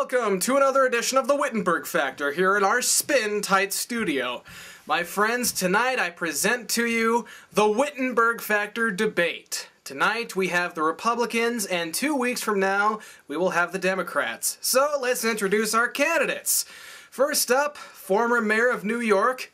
welcome to another edition of the Wittenberg Factor here in our spin-tight studio. My friends, tonight I present to you the Wittenberg Factor debate. Tonight we have the Republicans, and 2 weeks from now we will have the Democrats. So let's introduce our candidates. First up, former mayor of New York,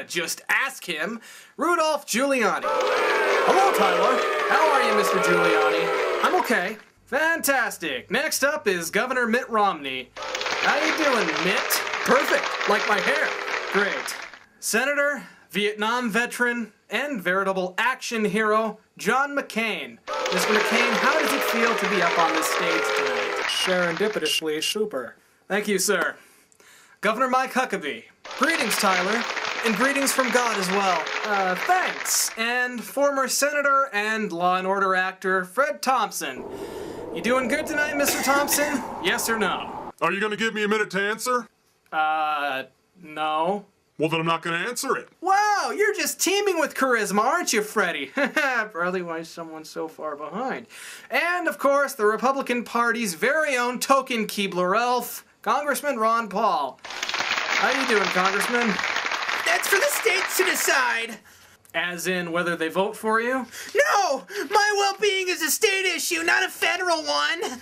just ask him, Rudolph Giuliani. Hello, Tyler. How are you, Mr. Giuliani? I'm okay. Fantastic. Next up is Governor Mitt Romney. How you doing, Mitt? Perfect. Like my hair. Great. Senator, Vietnam veteran, and veritable action hero, John McCain. Mr. McCain, how does it feel to be up on this stage tonight? Serendipitously super. Thank you, sir. Governor Mike Huckabee. Greetings, Tyler. And greetings from God as well. Thanks. And former senator and Law and Order actor, Fred Thompson. You doing good tonight, Mr. Thompson? Yes or no? Are you going to give me a minute to answer? No. Well, then I'm not going to answer it. Wow, you're just teeming with charisma, aren't you, Freddie? Probably why someone's so far behind. And, of course, the Republican Party's very own token Keebler elf, Congressman Ron Paul. How you doing, Congressman? That's for the states to decide. As in whether they vote for you? No! My well-being is a state issue, not a federal one.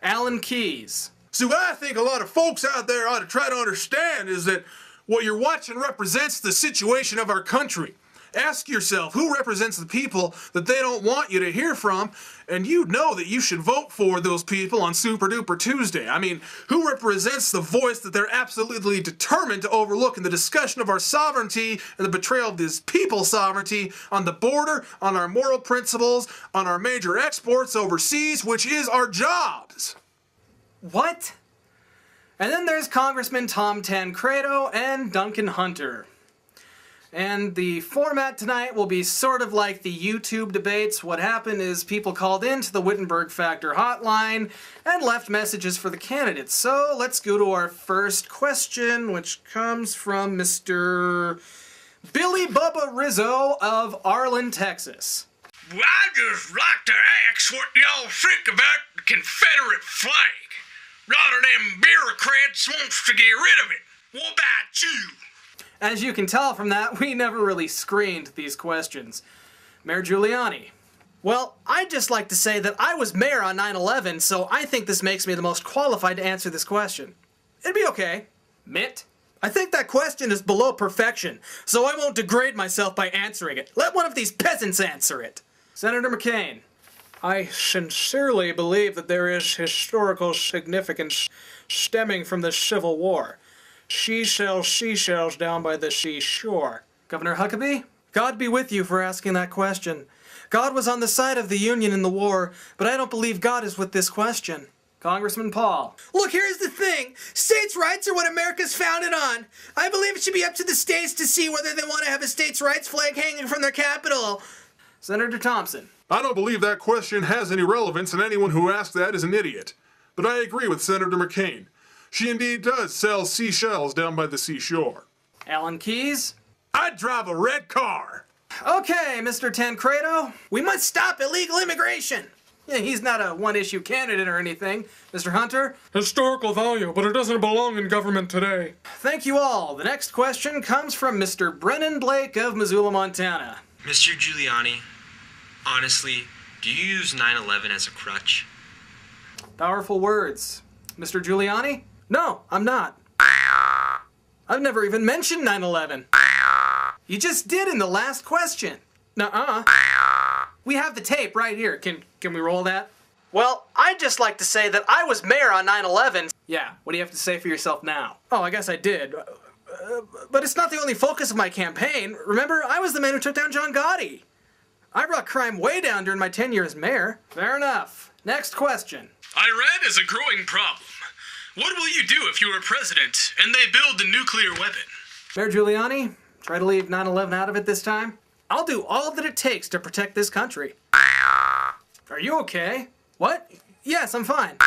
Alan Keyes. See, what I think a lot of folks out there ought to try to understand is that what you're watching represents the situation of our country. Ask yourself, who represents the people that they don't want you to hear from, and you know that you should vote for those people on Super Duper Tuesday. I mean, who represents the voice that they're absolutely determined to overlook in the discussion of our sovereignty and the betrayal of this people's sovereignty on the border, on our moral principles, on our major exports overseas, which is our jobs. What? And then there's Congressman Tom Tancredo and Duncan Hunter. And the format tonight will be sort of like the YouTube debates. What happened is people called into the Wittenberg Factor hotline and left messages for the candidates. So let's go to our first question, which comes from Mr. Billy Bubba Rizzo of Arlen, Texas. Well, I'd just like to ask what y'all think about the Confederate flag. A lot of them bureaucrats wants to get rid of it. What about you? As you can tell from that, we never really screened these questions. Mayor Giuliani. Well, I'd just like to say that I was mayor on 9/11, so I think this makes me the most qualified to answer this question. It'd be okay. Mitt? I think that question is below perfection, so I won't degrade myself by answering it. Let one of these peasants answer it. Senator McCain. I sincerely believe that there is historical significance stemming from the Civil War. She sells seashells down by the seashore. Governor Huckabee, God be with you for asking that question. God was on the side of the Union in the war, but I don't believe God is with this question. Congressman Paul. Look, here's the thing. States' rights are what America's founded on. I believe it should be up to the states to see whether they want to have a states' rights flag hanging from their capital. Senator Thompson. I don't believe that question has any relevance, and anyone who asks that is an idiot. But I agree with Senator McCain. She indeed does sell seashells down by the seashore. Alan Keyes. I'd drive a red car. Okay, Mr. Tancredo. We must stop illegal immigration. Yeah, he's not a one-issue candidate or anything. Mr. Hunter. Historical value, but it doesn't belong in government today. Thank you all. The next question comes from Mr. Brennan Blake of Missoula, Montana. Mr. Giuliani, honestly, do you use 9/11 as a crutch? Powerful words. Mr. Giuliani? No, I'm not. I've never even mentioned 9/11. You just did in the last question. Nuh-uh. We have the tape right here. Can we roll that? Well, I'd just like to say that I was mayor on 9/11. Yeah, what do you have to say for yourself now? Oh, I guess I did. But it's not the only focus of my campaign. Remember, I was the man who took down John Gotti. I brought crime way down during my tenure as mayor. Fair enough. Next question. Iran is a growing problem. What will you do if you are president and they build a nuclear weapon? Mayor Giuliani, try to leave 9/11 out of it this time. I'll do all that it takes to protect this country. Are you okay? What? Yes, I'm fine.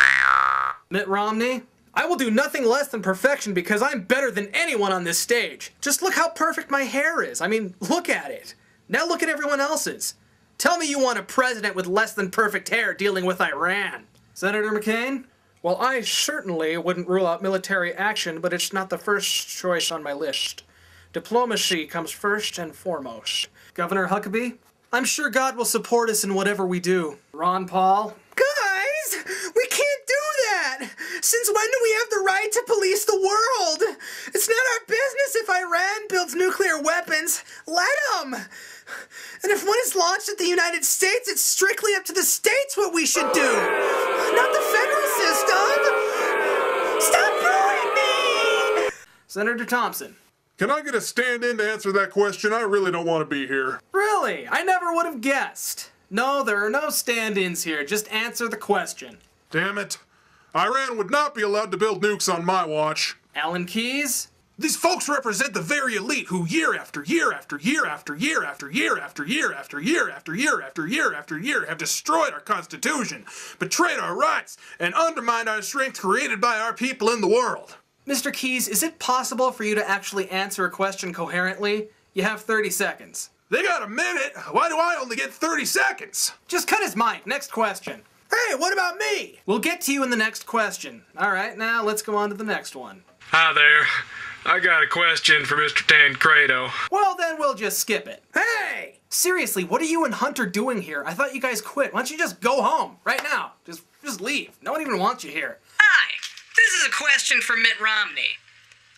Mitt Romney, I will do nothing less than perfection because I'm better than anyone on this stage. Just look how perfect my hair is. I mean, look at it. Now look at everyone else's. Tell me you want a president with less than perfect hair dealing with Iran. Senator McCain? Well, I certainly wouldn't rule out military action, but it's not the first choice on my list. Diplomacy comes first and foremost. Governor Huckabee? I'm sure God will support us in whatever we do. Ron Paul? Guys, we can't do that! Since when do we have the right to police the world? It's not our business if Iran builds nuclear weapons. Let them! And if one is launched at the United States, it's strictly up to the states what we should do, not the federal system! Stop booing me! Senator Thompson? Can I get a stand-in to answer that question? I really don't want to be here. Really? I never would have guessed. No, there are no stand-ins here. Just answer the question. Damn it. Iran would not be allowed to build nukes on my watch. Alan Keyes? These folks represent the very elite who year after year after year after year after year after year after year after year after year after year have destroyed our Constitution, betrayed our rights, and undermined our strength created by our people in the world. Mr. Keyes, is it possible for you to actually answer a question coherently? You have 30 seconds. They got a minute. Why do I only get 30 seconds? Just cut his mic. Next question. Hey, what about me? We'll get to you in the next question. All right, now let's go on to the next one. Hi there. I got a question for Mr. Tancredo. Well, then we'll just skip it. Hey! Seriously, what are you and Hunter doing here? I thought you guys quit. Why don't you just go home right now? Just leave. No one even wants you here. Hi, this is a question for Mitt Romney.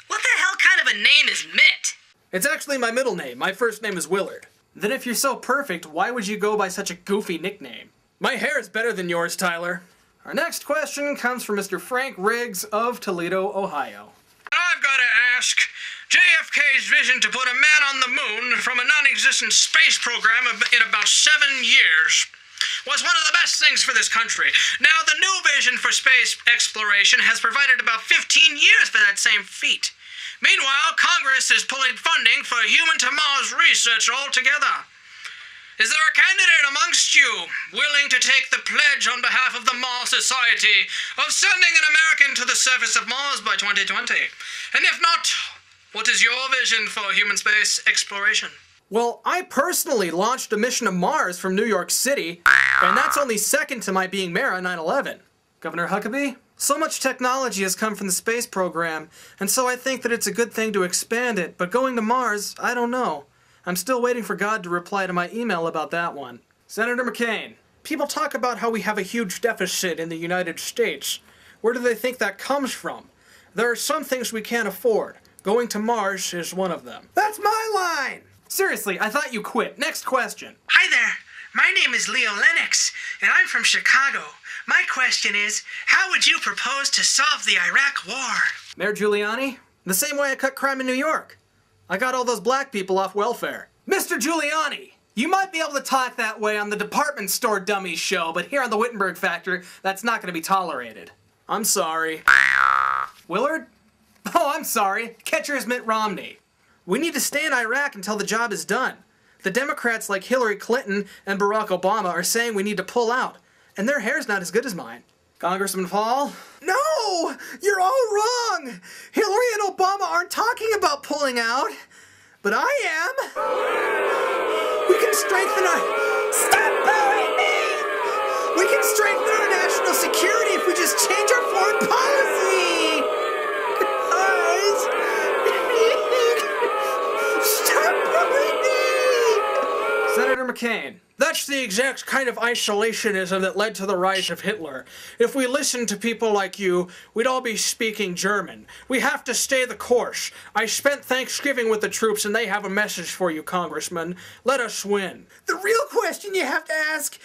What the hell kind of a name is Mitt? It's actually my middle name. My first name is Willard. Then if you're so perfect, why would you go by such a goofy nickname? My hair is better than yours, Tyler. Our next question comes from Mr. Frank Riggs of Toledo, Ohio. I've got to ask, JFK's vision to put a man on the moon from a non-existent space program in about 7 years was one of the best things for this country. Now, the new vision for space exploration has provided about 15 years for that same feat. Meanwhile, Congress is pulling funding for human-to-Mars research altogether. Is there a candidate amongst you willing to take the pledge on behalf of the Mars Society of sending an American to the surface of Mars by 2020? And if not, what is your vision for human space exploration? Well, I personally launched a mission to Mars from New York City, and that's only second to my being mayor on 9/11. Governor Huckabee? So much technology has come from the space program, and so I think that it's a good thing to expand it, but going to Mars, I don't know. I'm still waiting for God to reply to my email about that one. Senator McCain. People talk about how we have a huge deficit in the United States. Where do they think that comes from? There are some things we can't afford. Going to Mars is one of them. That's my line! Seriously, I thought you quit. Next question. Hi there. My name is Leo Lennox, and I'm from Chicago. My question is, how would you propose to solve the Iraq War? Mayor Giuliani? The same way I cut crime in New York. I got all those black people off welfare. Mr. Giuliani! You might be able to talk that way on the department store dummies show, but here on the Wittenberg Factor, that's not going to be tolerated. I'm sorry. Willard? Oh, I'm sorry. Catcher's Mitt Romney. We need to stay in Iraq until the job is done. The Democrats like Hillary Clinton and Barack Obama are saying we need to pull out, and their hair's not as good as mine. Congressman Paul? No! You're all wrong! Hillary and Obama aren't talking about pulling out, but I am! We can strengthen our... Stop booing me! We can strengthen our national security if we just change our foreign policy! Guys! Stop booing me! Senator McCain. That's the exact kind of isolationism that led to the rise of Hitler. If we listened to people like you, we'd all be speaking German. We have to stay the course. I spent Thanksgiving with the troops, and they have a message for you, Congressman. Let us win. The real question you have to ask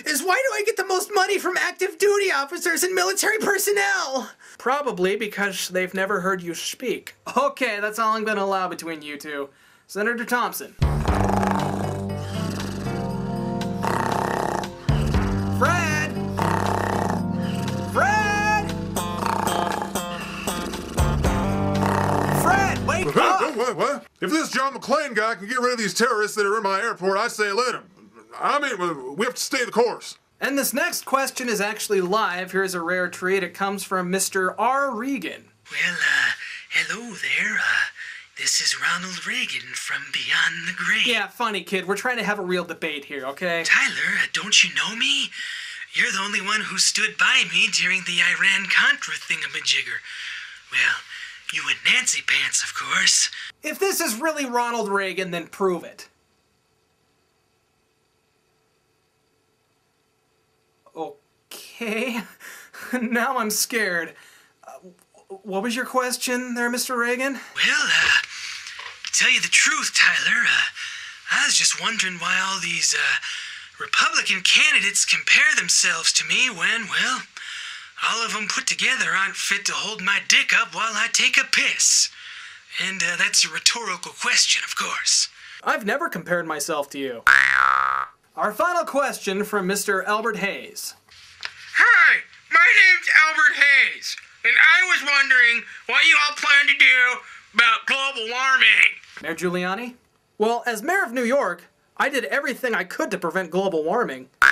is, why do I get the most money from active duty officers and military personnel? Probably because they've never heard you speak. Okay, that's all I'm going to allow between you two. Senator Thompson. Fred! Fred! Fred, wake up! What? If this John McClane guy can get rid of these terrorists that are in my airport, I say let him. I mean, we have to stay the course. And this next question is actually live. Here's a rare treat. It comes from Mr. R. Regan. Well, hello there. This is Ronald Reagan from Beyond the Grave. Yeah, funny kid. We're trying to have a real debate here, okay? Tyler, don't you know me? You're the only one who stood by me during the Iran-Contra thingamajigger. Well, you and Nancy Pants, of course. If this is really Ronald Reagan, then prove it. Okay. Now I'm scared. What was your question there, Mr. Reagan? Well, to tell you the truth, Tyler, I was just wondering why all these, Republican candidates compare themselves to me when, well, all of them put together aren't fit to hold my dick up while I take a piss. And, that's a rhetorical question, of course. I've never compared myself to you. Our final question from Mr. Albert Hayes. Hi, my name's Albert Hayes, and I was wondering what you all plan to do about global warming. Mayor Giuliani? Well, as mayor of New York, I did everything I could to prevent global warming. My